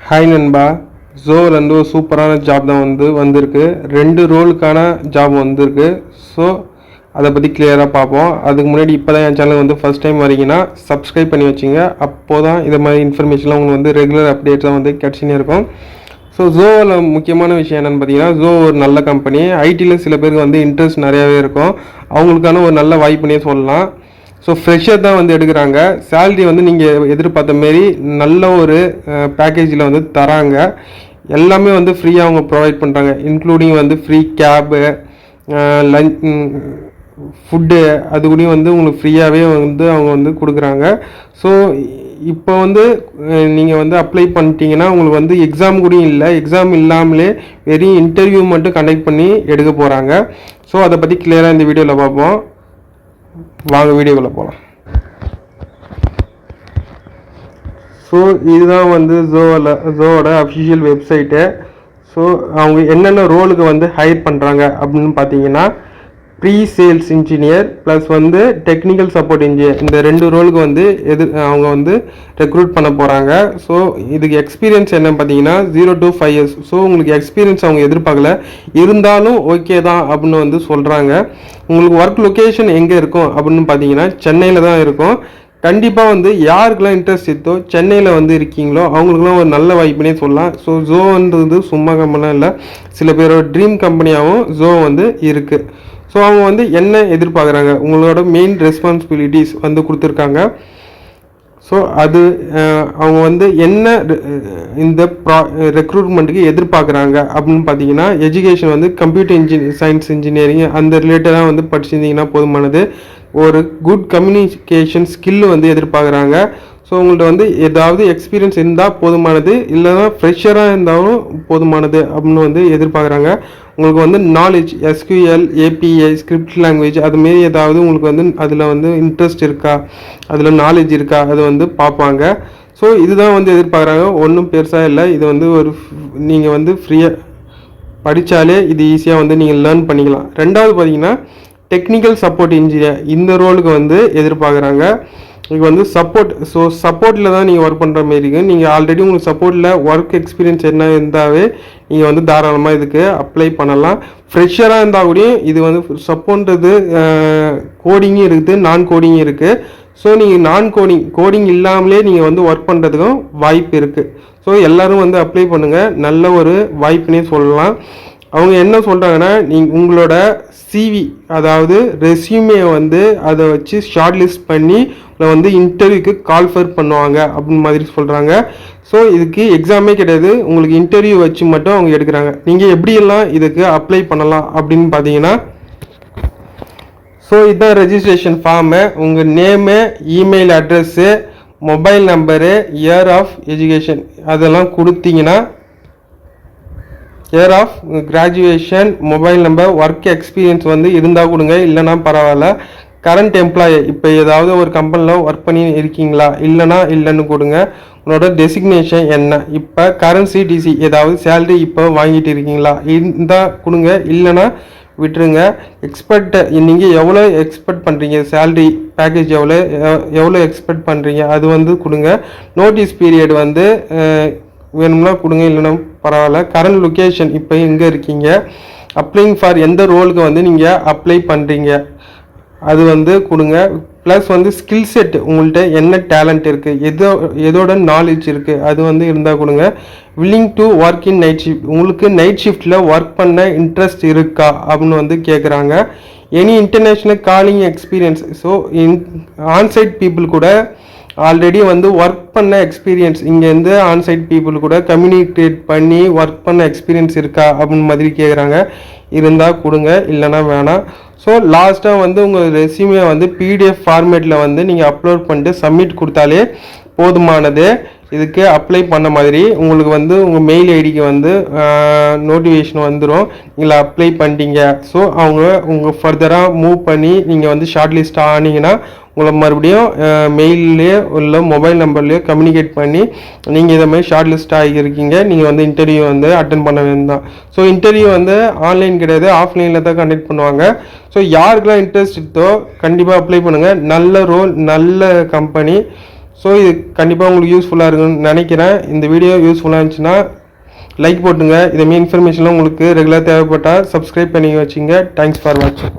Hi நண்பா, ஜோவில் வந்து ஒரு சூப்பரான ஜாப் தான் வந்திருக்கு. 2 ரோலுக்கான ஜாப் வந்திருக்கு. ஸோ அதை பற்றி கிளியராக பார்ப்போம். அதுக்கு முன்னாடி இப்போ தான் என் சேனல் ஃபஸ்ட் டைம் வரீங்கன்னா சப்ஸ்கிரைப் பண்ணி வச்சுங்க. அப்போ தான் இதை மாதிரி இன்ஃபர்மேஷன்லாம் உங்களுக்கு ரெகுலர் அப்டேட்ஸாக கிடச்சினே இருக்கும். ஸோ ஜோவில் முக்கியமான விஷயம் என்னென்னு பார்த்தீங்கன்னா, ஜோ ஒரு நல்ல கம்பெனி. ஐடியில் சில பேருக்கு இன்ட்ரெஸ்ட் நிறையாவே இருக்கும். அவங்களுக்கான ஒரு நல்ல வாய்ப்புனே சொல்லலாம். ஸோ ஃப்ரெஷர் தான் எடுக்கிறாங்க. சேல்ரி நீங்கள் எதிர்பார்த்த மாரி நல்ல ஒரு பேக்கேஜில் தராங்க. எல்லாமே ஃப்ரீயாக அவங்க ப்ரொவைட் பண்ணுறாங்க. Including free cab, lunch, food, அது கூடயும் உங்களுக்கு ஃப்ரீயாகவே அவங்க கொடுக்குறாங்க. ஸோ இப்போ நீங்கள் அப்ளை பண்ணிட்டீங்கன்னா உங்களுக்கு எக்ஸாம் கூடயும் இல்லை. எக்ஸாம் இல்லாமலே வெறும் இன்டர்வியூ மட்டும் கண்டக்ட் பண்ணி எடுக்க போகிறாங்க. ஸோ அதை பற்றி கிளியராக இந்த வீடியோவில் பார்ப்போம். வாங்க வீடியோக்குள்ளே போகலாம். ஸோ இதுதான் ஜோவோட அஃபிஷியல் வெப்சைட்டு. ஸோ அவங்க என்னென்ன ரோலுக்கு ஹையர் பண்ணுறாங்க அப்படின்னு பார்த்தீங்கன்னா, pre sales engineer plus technical support engineer, இந்த 2 ரோலுக்கு அவங்க ரெக்ரூட் பண்ண போகிறாங்க. ஸோ இதுக்கு எக்ஸ்பீரியன்ஸ் என்னன்னு பார்த்தீங்கன்னா 0 to 5 years. ஸோ உங்களுக்கு எக்ஸ்பீரியன்ஸ் அவங்க எதிர்பார்க்கல, இருந்தாலும் ஓகே தான் அப்படின்னு சொல்கிறாங்க. உங்களுக்கு ஒர்க் லொக்கேஷன் எங்கே இருக்கும் அப்படின்னு பார்த்தீங்கன்னா சென்னையில் தான் இருக்கும். கண்டிப்பாக யாருக்கெல்லாம் இன்ட்ரெஸ்ட் இருக்கோ சென்னையில் இருக்கீங்களோ அவங்களுக்குலாம் ஒரு நல்ல வாய்ப்புனே சொல்லலாம். ஸோ ஜோன்றது சும்மா கம்பெனிலாம் இல்லை, சில பேரோட ட்ரீம் கம்பெனியாகவும் ஜோ இருக்குது. ஸோ அவங்க என்ன எதிர்பார்க்குறாங்க, உங்களோட மெயின் ரெஸ்பான்சிபிலிட்டிஸ் கொடுத்துருக்காங்க. ஸோ அது அவங்க என்ன இந்த ரெக்ரூட்மெண்ட்டுக்கு எதிர்பார்க்குறாங்க அப்படின்னு பார்த்தீங்கன்னா, எஜுகேஷன் கம்ப்யூட்டர் சயின்ஸ் இன்ஜினியரிங் அந்த ரிலேட்டடாக படிச்சிருந்தீங்கன்னா போதுமானது. ஒரு குட் கம்யூனிகேஷன் ஸ்கில் எதிர்பார்க்குறாங்க. ஸோ உங்கள்கிட்ட ஏதாவது எக்ஸ்பீரியன்ஸ் இருந்தால் போதுமானது, இல்லைனா ஃப்ரெஷராக இருந்தாலும் போதுமானது அப்படின்னு எதிர்பார்க்குறாங்க. உங்களுக்கு knowledge, SQL, API, script language அதுமாரி ஏதாவது உங்களுக்கு அதில் இன்ட்ரெஸ்ட் இருக்கா, அதில் நாலேஜ் இருக்கா, அது பார்ப்பாங்க. ஸோ இதுதான் எதிர்பார்க்குறாங்க. ஒன்றும் பெருசாக இல்லை. இது ஒரு நீங்கள் ஃப்ரீயாக படித்தாலே இது ஈஸியாக நீங்கள் லேர்ன் பண்ணிக்கலாம். ரெண்டாவது பார்த்தீங்கன்னா டெக்னிக்கல் சப்போர்ட் இன்ஜினியர், இந்த ரோலுக்கு எதிர்பார்க்குறாங்க. இது சப்போர்ட். ஸோ சப்போர்ட்டில் தான் நீங்கள் ஒர்க் பண்ணுற மாரி இருக்குது. நீங்கள் ஆல்ரெடி உங்களுக்கு சப்போர்ட்டில் ஒர்க் எக்ஸ்பீரியன்ஸ் என்ன இருந்தாவே நீங்கள் தாராளமாக இதுக்கு அப்ளை பண்ணலாம். ஃப்ரெஷராக இருந்தால் கூட இது சப்போர்ட்ன்றது கோடிங்கும் இருக்குது, நான் கோடிங்கும் இருக்குது. ஸோ நீங்கள் கோடிங் இல்லாமலே நீங்கள் ஒர்க் பண்ணுறதுக்கும் வாய்ப்பு இருக்குது. ஸோ எல்லோரும் அப்ளை பண்ணுங்கள், நல்ல ஒரு வாய்ப்புனே சொல்லலாம். அவங்க என்ன சொல்கிறாங்கன்னா, உங்களோட சிவி அதாவது ரெஸ்யூமே அதை வச்சு ஷார்ட் லிஸ்ட் பண்ணி இன்டர்வியூக்கு கால்ஃபர் பண்ணுவாங்க அப்படின்னு மாதிரி சொல்கிறாங்க. ஸோ இதுக்கு எக்ஸாமே கிடையாது, உங்களுக்கு இன்டர்வியூ வச்சு மட்டும் அவங்க எடுக்கிறாங்க. நீங்கள் எப்படியெல்லாம் இதுக்கு அப்ளை பண்ணலாம் அப்படின்னு பார்த்தீங்கன்னா, ஸோ இதுதான் ரெஜிஸ்ட்ரேஷன் ஃபார்மு. உங்கள் name, email address, mobile number, year of education அதெல்லாம் கொடுத்தீங்கன்னா, year of graduation, mobile number, work experience இருந்தால் கொடுங்க, இல்லைனா பரவாயில்ல. கரண்ட் எம்ப்ளாயி, இப்போ ஏதாவது ஒரு கம்பெனியில் ஒர்க் பண்ணி இருக்கீங்களா, இல்லைனா இல்லைன்னு கொடுங்க. உங்களோட டெசிக்னேஷன் என்ன, இப்போ கரன்சி டிசி ஏதாவது சேலரி இப்போ வாங்கிட்டு இருக்கீங்களா இருந்தால் கொடுங்க, இல்லைனா விட்டுருங்க. எக்ஸ்பெக்ட் நீங்கள் எவ்வளோ எக்ஸ்பெக்ட் பண்ணுறீங்க, சேலரி பேக்கேஜ் எவ்வளோ எக்ஸ்பெக்ட் பண்ணுறீங்க அது கொடுங்க. நோட்டீஸ் பீரியட் வேணும்னா கொடுங்க, இல்லைன்னா பரவாயில்ல. கரண்ட் லொக்கேஷன் இப்போ எங்கே இருக்கீங்க, அப்ளைங் ஃபார் எந்த ரோலுக்கு நீங்கள் அப்ளை பண்ணுறீங்க அது கொடுங்க. ப்ளஸ் ஸ்கில் செட், உங்கள்கிட்ட என்ன டேலண்ட் இருக்குது, எதோட நாலேஜ் இருக்குது அது இருந்தால் கொடுங்க. Willing to work in night shift, உங்களுக்கு நைட் ஷிஃப்ட்டில் ஒர்க் பண்ண இன்ட்ரெஸ்ட் இருக்கா அப்படின்னு கேட்குறாங்க. Any international calling experience, so onsite people கூட ஆல்ரெடி ஒர்க் பண்ண எக்ஸ்பீரியன்ஸ், இங்கேருந்து ஆன்சைட் பீப்புள் கூட கம்யூனிகேட் பண்ணி ஒர்க் பண்ண எக்ஸ்பீரியன்ஸ் இருக்கா அப்படின்னு மாதிரி கேட்குறாங்க. இருந்தால் கொடுங்க, இல்லைனா வேணாம். ஸோ லாஸ்ட்டாக உங்கள் ரெஸ்யூமே பிடிஎஃப் ஃபார்மேட்டில் நீங்கள் அப்லோட் பண்ணிட்டு சப்மிட் கொடுத்தாலே போதுமானது. இதுக்கு அப்ளை பண்ண மாதிரி உங்களுக்கு உங்கள் மெயில் ஐடிக்கு நோட்டிஃபிகேஷன் வந்துடும், நீங்கள் அப்ளை பண்ணிட்டீங்க. ஸோ உங்கள் ஃபர்தராக மூவ் பண்ணி நீங்கள் ஷார்ட் லிஸ்ட் ஆனீங்கன்னா உங்களை மறுபடியும் மெயிலே உள்ள மொபைல் நம்பர்லேயோ கம்யூனிகேட் பண்ணி நீங்கள் இதை மாதிரி ஷார்ட் லிஸ்ட் ஆகியிருக்கீங்க, நீங்கள் இன்டர்வியூ அட்டன் பண்ண வேண்டாம். ஸோ இன்டர்வியூ ஆன்லைன் கிடையாது, ஆஃப்லைனில் தான் கண்டக்ட் பண்ணுவாங்க. ஸோ யாருக்கெல்லாம் இன்ட்ரெஸ்ட் இருக்கோ கண்டிப்பாக அப்ளை பண்ணுங்கள். நல்ல ரோல், நல்ல கம்பெனி. ஸோ இது கண்டிப்பாக உங்களுக்கு யூஸ்ஃபுல்லாக இருக்குன்னு நினைக்கிறேன். இந்த வீடியோ யூஸ்ஃபுல்லாக இருந்துச்சுன்னா லைக் போட்டுங்க. இதே மாதிரி இன்ஃபர்மேஷன்லாம் உங்களுக்கு ரெகுலராக தேவைப்பட்டால் சப்ஸ்கிரைப் பண்ணி வச்சுங்க. தேங்க்ஸ் ஃபார் வாட்சிங்.